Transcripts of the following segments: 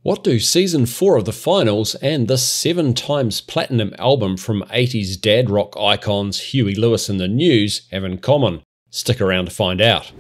What do Season 4 of the finals and this 7 times platinum album from 80s dad rock icons Huey Lewis and the News have in common? Stick around to find out.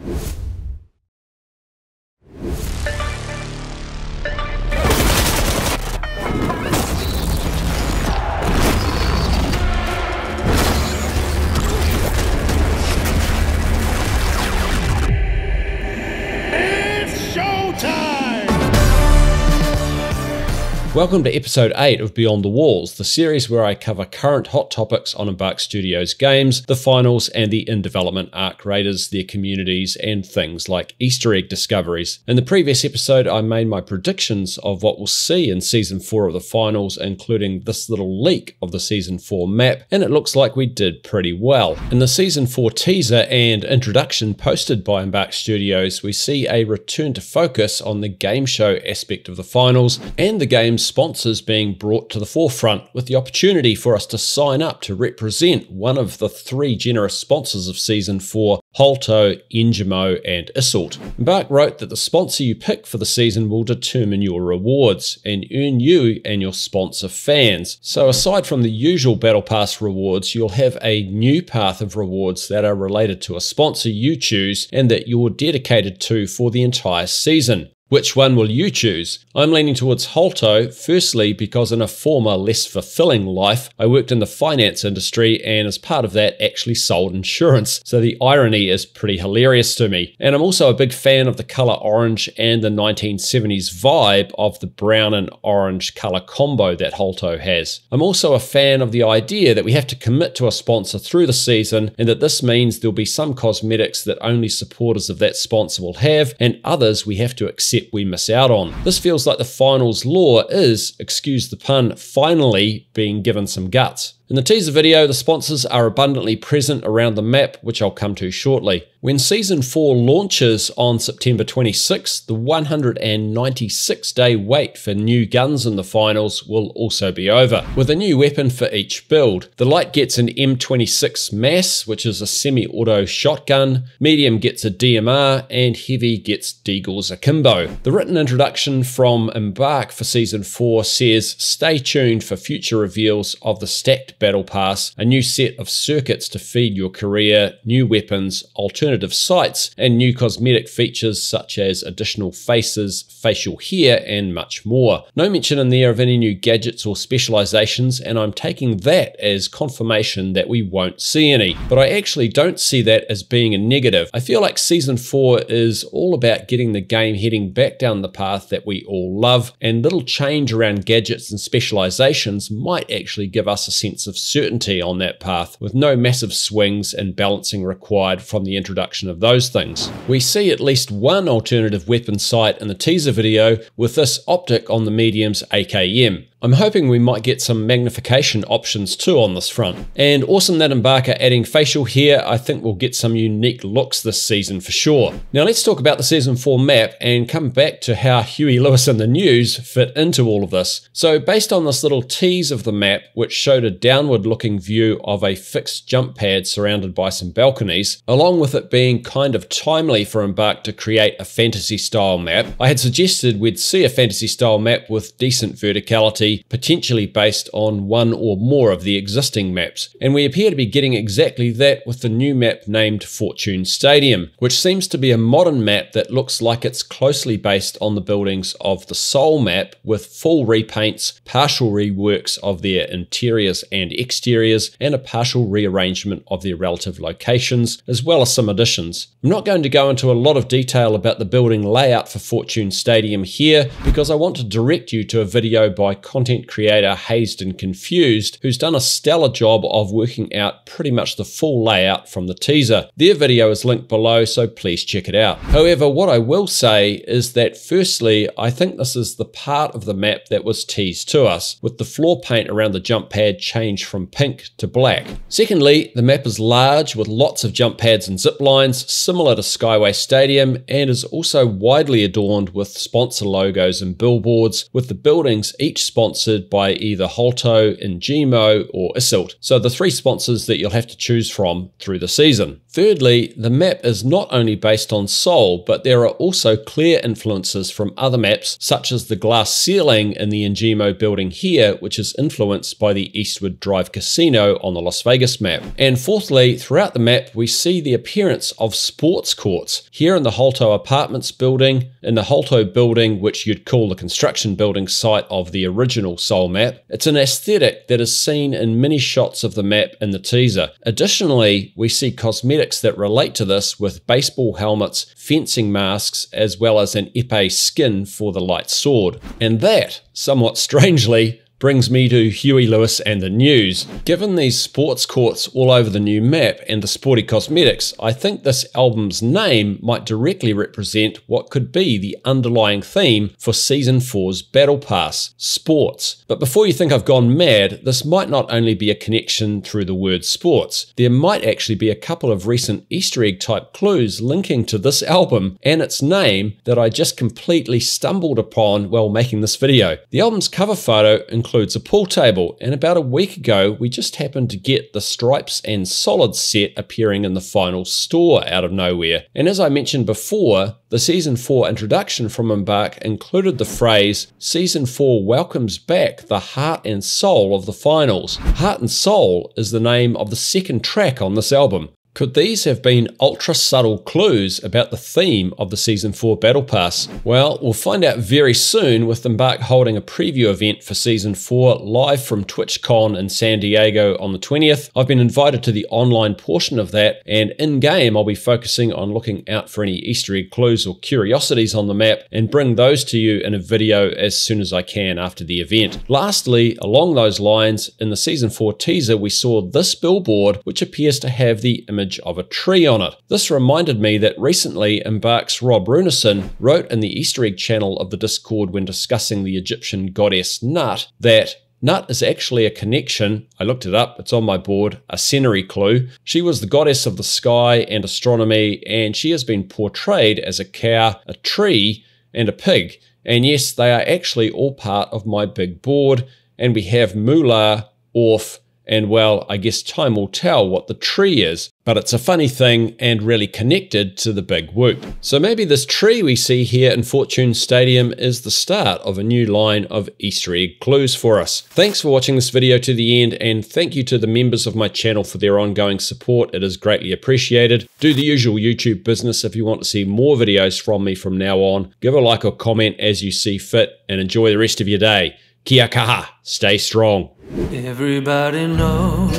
Welcome to episode 8 of Beyond the Walls, the series where I cover current hot topics on Embark Studios games, the finals, and the in-development ARC raiders, their communities, and things like Easter egg discoveries. In the previous episode, I made my predictions of what we'll see in Season 4 of the finals, including this little leak of the Season 4 map, and it looks like we did pretty well. In the Season 4 teaser and introduction posted by Embark Studios, we see a return to focus on the game show aspect of the finals, and the game's sponsors being brought to the forefront, with the opportunity for us to sign up to represent one of the 3 generous sponsors of Season 4, Holto, Engimo, and Isolt. Embark wrote that the sponsor you pick for the season will determine your rewards and earn you and your sponsor fans. So aside from the usual Battle Pass rewards, you'll have a new path of rewards that are related to a sponsor you choose and that you're dedicated to for the entire season. Which one will you choose? I'm leaning towards Holto, firstly because in a former, less fulfilling life, I worked in the finance industry and as part of that actually sold insurance, so the irony is pretty hilarious to me. And I'm also a big fan of the colour orange and the 1970s vibe of the brown and orange colour combo that Holto has. I'm also a fan of the idea that we have to commit to a sponsor through the season and that this means there'll be some cosmetics that only supporters of that sponsor will have and others we have to accept we miss out on. This feels like the finals lore is, excuse the pun, finally being given some guts. In the teaser video, the sponsors are abundantly present around the map, which I'll come to shortly. When Season 4 launches on September 26th, the 196-day wait for new guns in the finals will also be over, with a new weapon for each build. The light gets an M26 Mass, which is a semi-auto shotgun, medium gets a DMR, and heavy gets Deagle's Akimbo. The written introduction from Embark for Season 4 says, "Stay tuned for future reveals of the stacked Battle Pass, a new set of circuits to feed your career, new weapons, alternative sights, and new cosmetic features such as additional faces, facial hair, and much more." No mention in there of any new gadgets or specializations, and I'm taking that as confirmation that we won't see any. But I actually don't see that as being a negative. I feel like Season 4 is all about getting the game heading back down the path that we all love, and little change around gadgets and specializations might actually give us a sense of certainty on that path, with no massive swings and balancing required from the introduction of those things. We see at least one alternative weapon sight in the teaser video, with this optic on the medium's AKM. I'm hoping we might get some magnification options too on this front. And awesome that Embark are adding facial hair. I think we'll get some unique looks this season for sure. Now let's talk about the Season 4 map and come back to how Huey Lewis and the News fit into all of this. So based on this little tease of the map, which showed a downward looking view of a fixed jump pad surrounded by some balconies, along with it being kind of timely for Embark to create a fantasy style map, I had suggested we'd see a fantasy style map with decent verticality, potentially based on one or more of the existing maps. And we appear to be getting exactly that with the new map named Fortune Stadium, which seems to be a modern map that looks like it's closely based on the buildings of the Soul map, with full repaints, partial reworks of their interiors and exteriors, and a partial rearrangement of their relative locations, as well as some additions. I'm not going to go into a lot of detail about the building layout for Fortune Stadium here, because I want to direct you to a video by content creator Hazed and Confused, who's done a stellar job of working out pretty much the full layout from the teaser. Their video is linked below, so please check it out. However, what I will say is that firstly, I think this is the part of the map that was teased to us, with the floor paint around the jump pad changed from pink to black. Secondly, the map is large with lots of jump pads and zip lines, similar to Skyway Stadium, and is also widely adorned with sponsor logos and billboards, with the buildings each sponsored by either Holto, Engimo, or Isolt. So the 3 sponsors that you'll have to choose from through the season. Thirdly, the map is not only based on Seoul, but there are also clear influences from other maps, such as the glass ceiling in the Njimo building here, which is influenced by the Eastwood Drive Casino on the Las Vegas map. And fourthly, throughout the map, we see the appearance of sports courts. Here in the Holto Apartments building, in the Holto building, which you'd call the construction building site of the original Seoul map, it's an aesthetic that is seen in many shots of the map in the teaser. Additionally, we see cosmetics that relate to this with baseball helmets, fencing masks, as well as an épée skin for the light sword. And that, somewhat strangely, brings me to Huey Lewis and the news. Given these sports courts all over the new map and the sporty cosmetics, I think this album's name might directly represent what could be the underlying theme for Season 4's Battle Pass, sports. But before you think I've gone mad, this might not only be a connection through the word sports. There might actually be a couple of recent Easter egg type clues linking to this album and its name that I just completely stumbled upon while making this video. The album's cover photo includes a pool table, and about a week ago we just happened to get the Stripes and Solids set appearing in the final store out of nowhere. And as I mentioned before, the Season 4 introduction from Embark included the phrase, "Season 4 welcomes back the heart and soul of the finals." Heart and Soul is the name of the second track on this album. Could these have been ultra subtle clues about the theme of the Season 4 Battle Pass? Well, we'll find out very soon, with Embark holding a preview event for Season 4 live from TwitchCon in San Diego on the 20th. I've been invited to the online portion of that, and in-game I'll be focusing on looking out for any Easter egg clues or curiosities on the map and bring those to you in a video as soon as I can after the event. Lastly, along those lines, in the Season 4 teaser we saw this billboard, which appears to have the image of a tree on it. This reminded me that recently Embark's Rob Runison wrote in the Easter egg channel of the Discord when discussing the Egyptian goddess Nut that Nut is actually a connection, I looked it up, it's on my board, a scenery clue. She was the goddess of the sky and astronomy, and she has been portrayed as a cow, a tree, and a pig. And yes, they are actually all part of my big board, and we have Moolah, Orf, and well, I guess time will tell what the tree is, but it's a funny thing and really connected to the big whoop. So maybe this tree we see here in Fortune Stadium is the start of a new line of Easter egg clues for us. Thanks for watching this video to the end, and thank you to the members of my channel for their ongoing support. It is greatly appreciated. Do the usual YouTube business if you want to see more videos from me from now on. Give a like or comment as you see fit, and enjoy the rest of your day. Kia kaha, stay strong. Everybody knows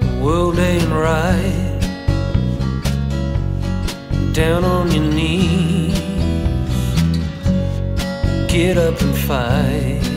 the world ain't right. Down on your knees, get up and fight.